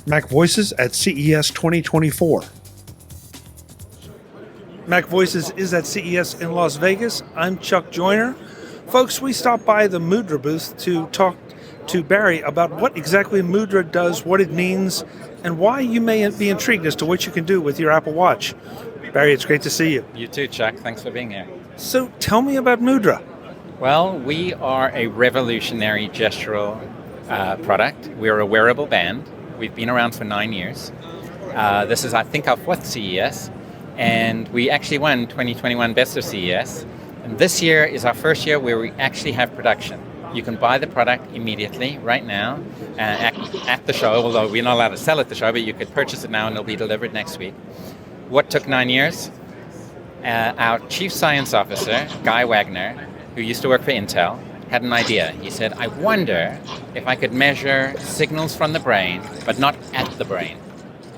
MacVoices at CES 2024. MacVoices is at CES in Las Vegas. I'm Chuck Joyner. Folks, we stopped by the Mudra booth to talk to Barry about what exactly Mudra does, what it means, and why you may be intrigued as to what you can do with your Apple Watch. Barry, it's great to see you. You too, Chuck. Thanks for being here. So tell me about Mudra. Well, we are a revolutionary gestural product. We're a wearable band. We've been around for 9 years. This is, I think, our 4th CES, and we actually won 2021 Best of CES. And this year is our first year where we actually have production. You can buy the product immediately, right now, at the show, although we're not allowed to sell at the show, but you could purchase it now and it'll be delivered next week. What took 9 years? Our Chief Science Officer, Guy Wagner, who used to work for Intel, had an idea. He said, I wonder if I could measure signals from the brain, but not at the brain.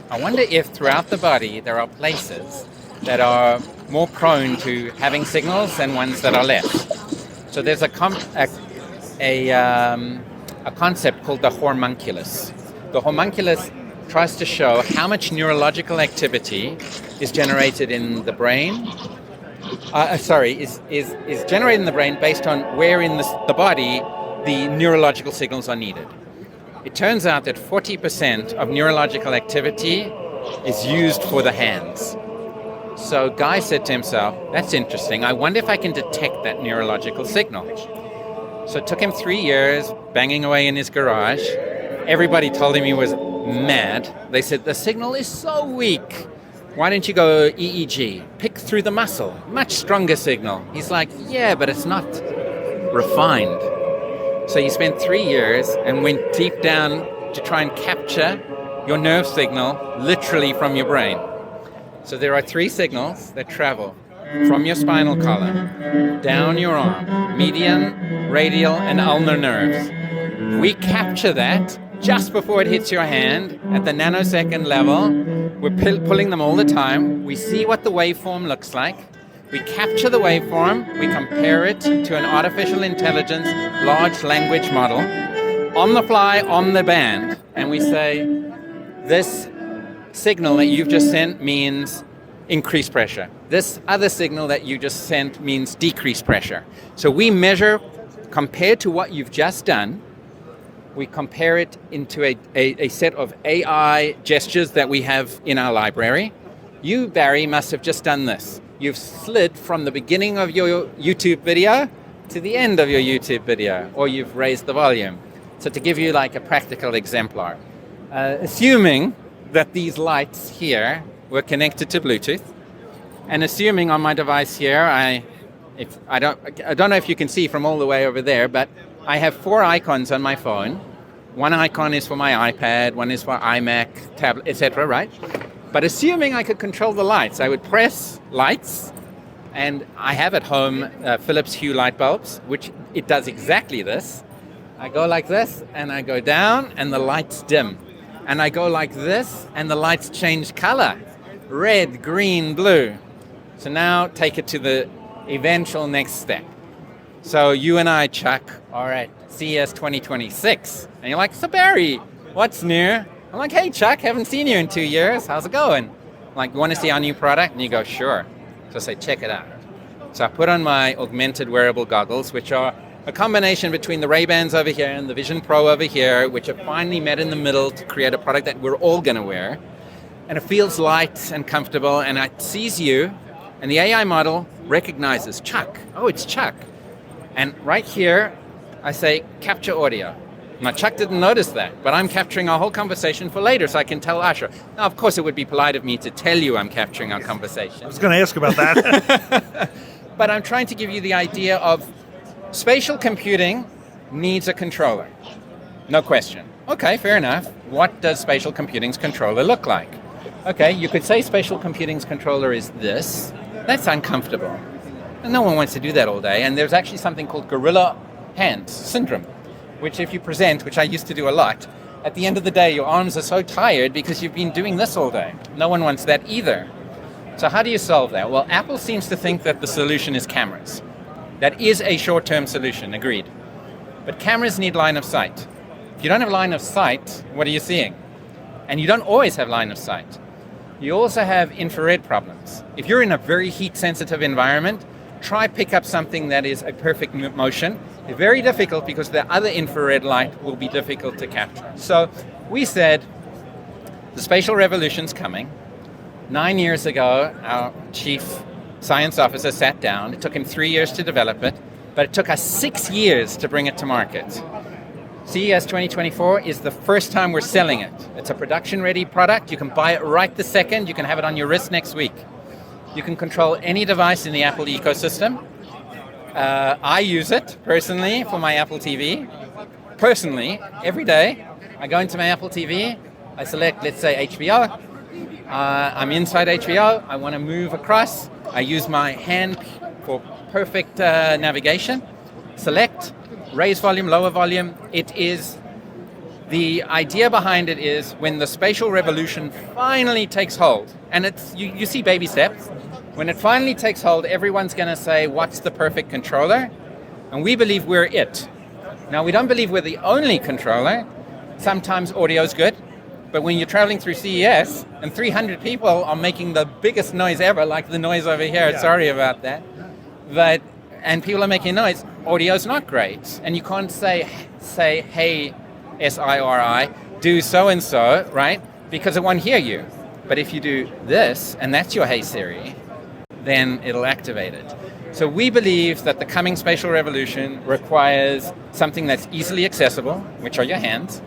I wonder if throughout the body there are places that are more prone to having signals than ones that are less. So there's a concept called the hormonculus. The hormonculus tries to show how much neurological activity is generated in the brain. Is generated in the brain based on where in the body the neurological signals are needed. It turns out that 40% of neurological activity is used for the hands. So Guy said to himself, that's interesting. I wonder if I can detect that neurological signal. So it took him 3 years, banging away in his garage. Everybody told him he was mad. They said, the signal is so weak. Why don't you go EEG? Pick through the muscle. Much stronger signal. He's like, yeah, but it's not refined. So he spent 3 years and went deep down to try and capture your nerve signal literally from your brain. So there are 3 signals that travel from your spinal column, down your arm, median, radial, and ulnar nerves. We capture that just before it hits your hand at the nanosecond level. We're pulling them all the time. We see what the waveform looks like. We capture the waveform. We compare it to an artificial intelligence large language model on the fly, on the band. And we say, this signal that you've just sent means increased pressure. This other signal that you just sent means decreased pressure. So we measure, compared to what you've just done, we compare it into a set of AI gestures that we have in our library. You, Barry, must have just done this. You've slid from the beginning of your YouTube video to the end of your YouTube video, or you've raised the volume. So to give you like a practical exemplar, assuming that these lights here were connected to Bluetooth, and assuming on my device here, I don't know if you can see from all the way over there, but I have 4 icons on my phone. One icon is for my iPad, one is for iMac, tablet, etc., right? But assuming I could control the lights, I would press lights, and I have at home Philips Hue light bulbs, which it does exactly this. I go like this, and I go down, and the lights dim. And I go like this, and the lights change color. Red, green, blue. So now take it to the eventual next step. So you and I, Chuck, are at CES 2026. And you're like, so Barry, what's new? I'm like, hey, Chuck, haven't seen you in 2 years. How's it going? I'm like, you want to see our new product? And you go, sure. So I say, check it out. So I put on my augmented wearable goggles, which are a combination between the Ray-Bans over here and the Vision Pro over here, which have finally met in the middle to create a product that we're all going to wear. And it feels light and comfortable, and it sees you, and the AI model recognizes Chuck. Oh, it's Chuck. And right here, I say, capture audio. Now, Chuck didn't notice that, but I'm capturing our whole conversation for later, so I can tell Asher. Now, of course, it would be polite of me to tell you I'm capturing our conversation. I was going to ask about that. But I'm trying to give you the idea of spatial computing needs a controller. No question. Okay, fair enough. What does spatial computing's controller look like? Okay, you could say spatial computing's controller is this. That's uncomfortable. And no one wants to do that all day. And there's actually something called gorilla hand syndrome, which if you present, which I used to do a lot, at the end of the day, your arms are so tired because you've been doing this all day. No one wants that either. So how do you solve that? Well, Apple seems to think that the solution is cameras. That is a short-term solution, agreed. But cameras need line of sight. If you don't have line of sight, what are you seeing? and you don't always have line of sight. You also have infrared problems. If you're in a very heat-sensitive environment, try pick up something that is a perfect motion. It's very difficult because the other infrared light will be difficult to capture. So we said, the spatial revolution's coming. 9 years ago, our chief science officer sat down. It took him 3 years to develop it, but it took us 6 years to bring it to market. CES 2024 is the first time we're selling it. It's a production-ready product. You can buy it right this second. You can have it on your wrist next week. You can control any device in the Apple ecosystem. I use it personally for my Apple TV. Personally, every day, I go into my Apple TV, I select, let's say, HBO. I'm inside HBO. I want to move across. I use my hand for perfect navigation. Select, raise volume, lower volume. The idea behind it is when the spatial revolution finally takes hold, and you see baby steps. When it finally takes hold, everyone's going to say, what's the perfect controller? And we believe we're it. Now, we don't believe we're the only controller. Sometimes audio's good. But when you're traveling through CES and 300 people are making the biggest noise ever, like the noise over here, sorry about that, and people are making noise, audio's not great. And you can't say, hey, SIRI, do so-and-so, right? Because it won't hear you. But if you do this, and that's your Hey Siri, then it'll activate it. So we believe that the coming spatial revolution requires something that's easily accessible, which are your hands,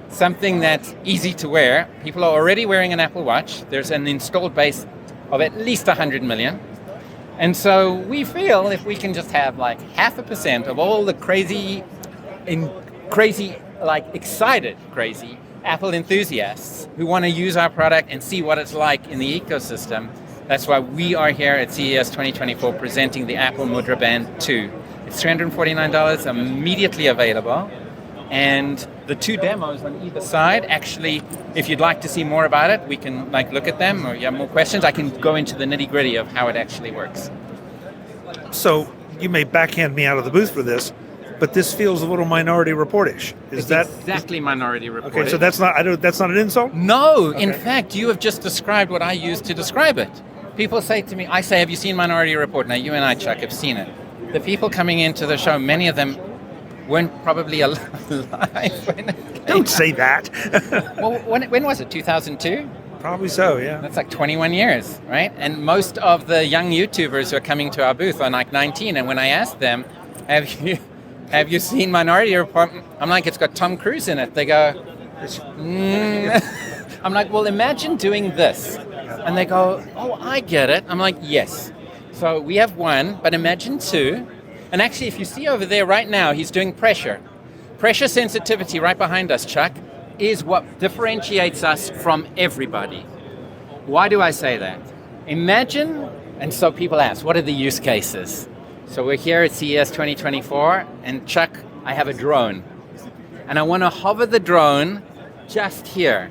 something that's easy to wear. People are already wearing an Apple Watch. There's an installed base of at least 100 million. And so we feel if we can just have like 0.5% of all the crazy Apple enthusiasts who want to use our product and see what it's like in the ecosystem, that's why we are here at CES 2024 presenting the Apple Mudra Band 2. It's $349, immediately available. And the two demos on either side, actually, if you'd like to see more about it, we can look at them, or you have more questions, I can go into the nitty-gritty of how it actually works. So you may backhand me out of the booth for this, but this feels a little Minority Report-ish. It's exactly Minority Report. Okay, so that's not an insult? No, okay. In fact, you have just described what I used to describe it. People say to me, have you seen Minority Report? Now, you and I, Chuck, have seen it. The people coming into the show, many of them weren't probably alive when it came Don't say that. Well, when was it, 2002? Probably so, yeah. That's like 21 years, right? And most of the young YouTubers who are coming to our booth are like 19, and when I ask them, have you seen Minority Report? I'm like, it's got Tom Cruise in it. They go, I'm like, well, imagine doing this. And they go, oh, I get it. I'm like, yes. So we have one, but imagine two. And actually, if you see over there right now, he's doing pressure. Pressure sensitivity right behind us, Chuck, is what differentiates us from everybody. Why do I say that? Imagine, and so people ask, what are the use cases? So we're here at CES 2024, and Chuck, I have a drone. And I want to hover the drone just here.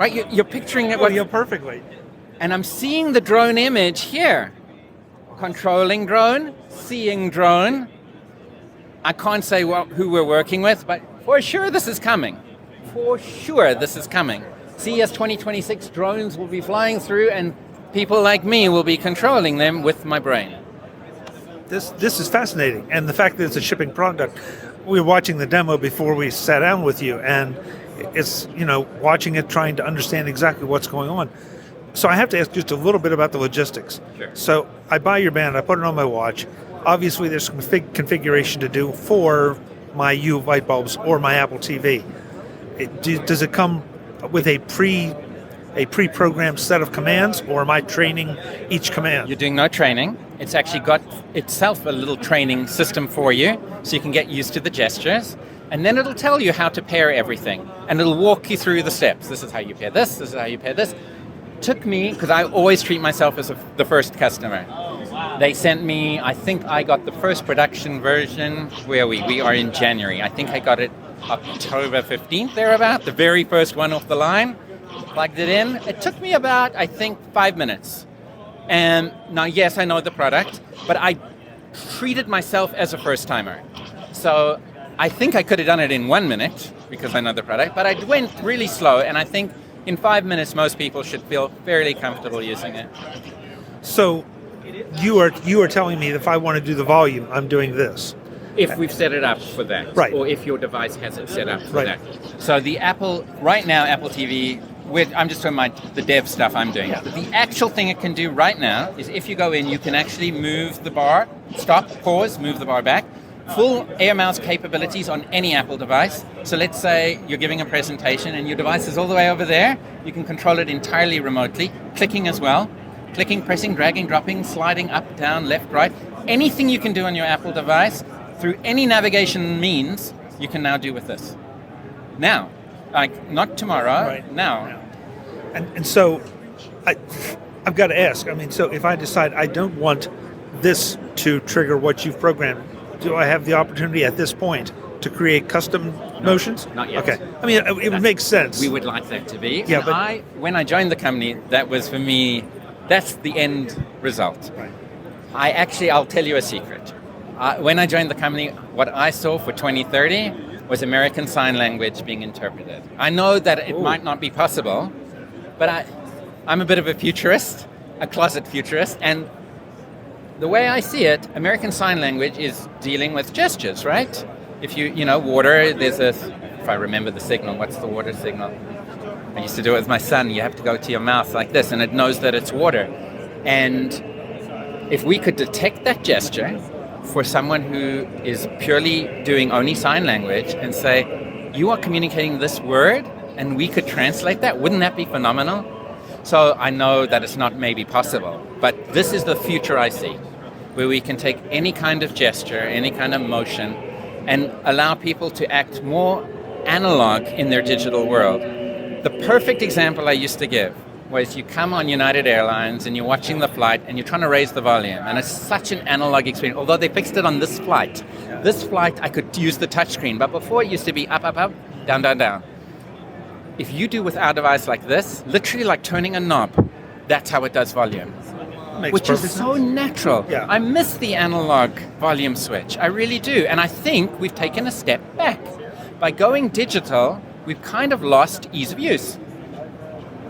Right? You're picturing it. You're perfectly. And I'm seeing the drone image here. Controlling drone, seeing drone. I can't say who we're working with, but for sure this is coming. For sure this is coming. CES 2026 drones will be flying through, and people like me will be controlling them with my brain. This is fascinating, and the fact that it's a shipping product. We were watching the demo before we sat down with you, and it's, watching it, trying to understand exactly what's going on. So I have to ask just a little bit about the logistics. Sure. So I buy your band, I put it on my watch. Obviously there's some configuration to do for my UV light bulbs or my Apple TV. Does it come with a pre-programmed set of commands, or am I training each command? You're doing no training. It's actually got itself a little training system for you, so you can get used to the gestures. And then it'll tell you how to pair everything. And it'll walk you through the steps. This is how you pair this, this is how you pair this. Took me, because I always treat myself as the first customer. They sent me, I think I got the first production version, where we are in January. I think I got it October 15th, thereabout, the very first one off the line. Plugged it in. It took me about, I think, 5 minutes. And now, yes, I know the product, but I treated myself as a first-timer. So I think I could have done it in 1 minute, because I know the product, but I went really slow, and I think in 5 minutes, most people should feel fairly comfortable using it. So you are telling me that if I want to do the volume, I'm doing this. If we've set it up for that, right. Or if your device has it set up for right. that. So the Apple, right now, Apple TV, I'm just talking about the dev stuff I'm doing. Yeah. The actual thing it can do right now is if you go in, you can actually move the bar, stop, pause, move the bar back. Full air mouse capabilities on any Apple device. So let's say you're giving a presentation and your device is all the way over there. You can control it entirely remotely, clicking as well. Clicking, pressing, dragging, dropping, sliding up, down, left, right. Anything you can do on your Apple device through any navigation means, you can now do with this. Now, like not tomorrow, right. now. And so I've got to ask, I mean, so if I decide I don't want this to trigger what you've programmed, do I have the opportunity at this point to create custom motions? Not yet. Okay. I mean, it would make sense. We would like that to be. Yeah, and when I joined the company, that was for me, that's the end result. Right. I'll tell you a secret. When I joined the company, what I saw for 2030 was American Sign Language being interpreted. I know that it might not be possible, but I'm a bit of a futurist, a closet futurist, and the way I see it, American Sign Language is dealing with gestures, right? If water, if I remember the signal, what's the water signal? I used to do it with my son. You have to go to your mouth like this, and it knows that it's water. And if we could detect that gesture for someone who is purely doing only sign language and say, you are communicating this word, and we could translate that, wouldn't that be phenomenal? So I know that it's not maybe possible, but this is the future I see, where we can take any kind of gesture, any kind of motion, and allow people to act more analog in their digital world. The perfect example I used to give was you come on United Airlines and you're watching the flight and you're trying to raise the volume, and it's such an analog experience, although they fixed it on this flight. This flight, I could use the touchscreen, but before it used to be up, up, up, down, down, down. If you do with our device like this, literally like turning a knob, that's how it does volume. Which is so natural. Yeah. I miss the analog volume switch. I really do. And I think we've taken a step back. By going digital, we've kind of lost ease of use.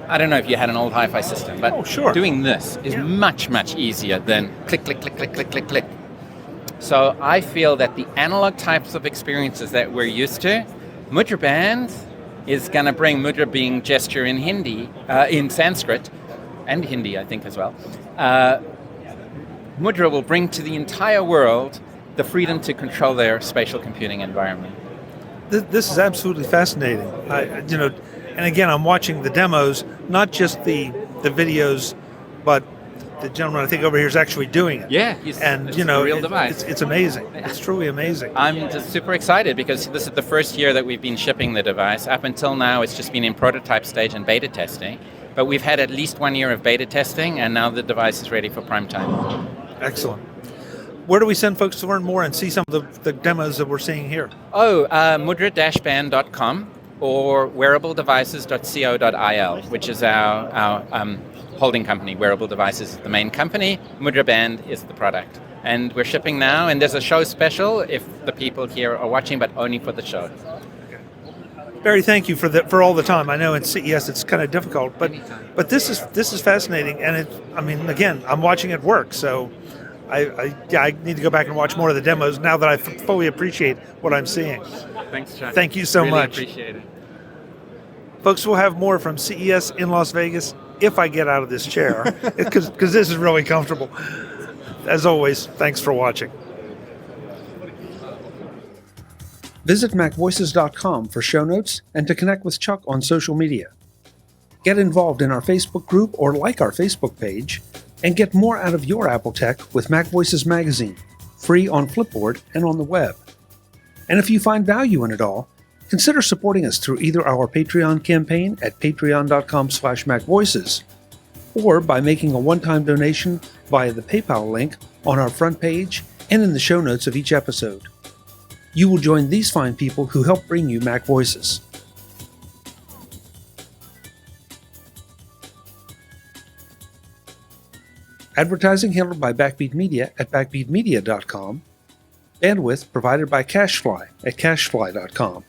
I don't know if you had an old hi-fi system, but doing this is much, much easier than click, click, click, click, click, click, click. So I feel that the analog types of experiences that we're used to, Mudra Band is going to bring, Mudra being gesture in Hindi, in Sanskrit, and Hindi, I think, as well. Mudra will bring to the entire world the freedom to control their spatial computing environment. This is absolutely fascinating. And again, I'm watching the demos, not just the videos, but the gentleman I think over here is actually doing it. Yeah, it's a real device. It's amazing. It's truly amazing. I'm just super excited because this is the first year that we've been shipping the device. Up until now, it's just been in prototype stage and beta testing. But we've had at least 1 year of beta testing, and now the device is ready for prime time. Excellent. Where do we send folks to learn more and see some of the demos that we're seeing here? Mudra-band.com or wearabledevices.co.il, which is our holding company. Wearable Devices is the main company. Mudra Band is the product. And we're shipping now, and there's a show special if the people here are watching, but only for the show. Barry, thank you for all the time. I know in CES it's kind of difficult, but this is fascinating, and again, I'm watching it work, so I need to go back and watch more of the demos now that I fully appreciate what I'm seeing. Thanks, Chuck. Thank you so much. Really appreciate it. Folks, we'll have more from CES in Las Vegas if I get out of this chair, because this is really comfortable. As always, thanks for watching. Visit MacVoices.com for show notes and to connect with Chuck on social media. Get involved in our Facebook group or like our Facebook page, and get more out of your Apple tech with MacVoices Magazine, free on Flipboard and on the web. And if you find value in it all, consider supporting us through either our Patreon campaign at patreon.com/MacVoices or by making a one-time donation via the PayPal link on our front page and in the show notes of each episode. You will join these fine people who help bring you Mac Voices. Advertising handled by Backbeat Media at backbeatmedia.com. Bandwidth provided by CashFly at cashfly.com.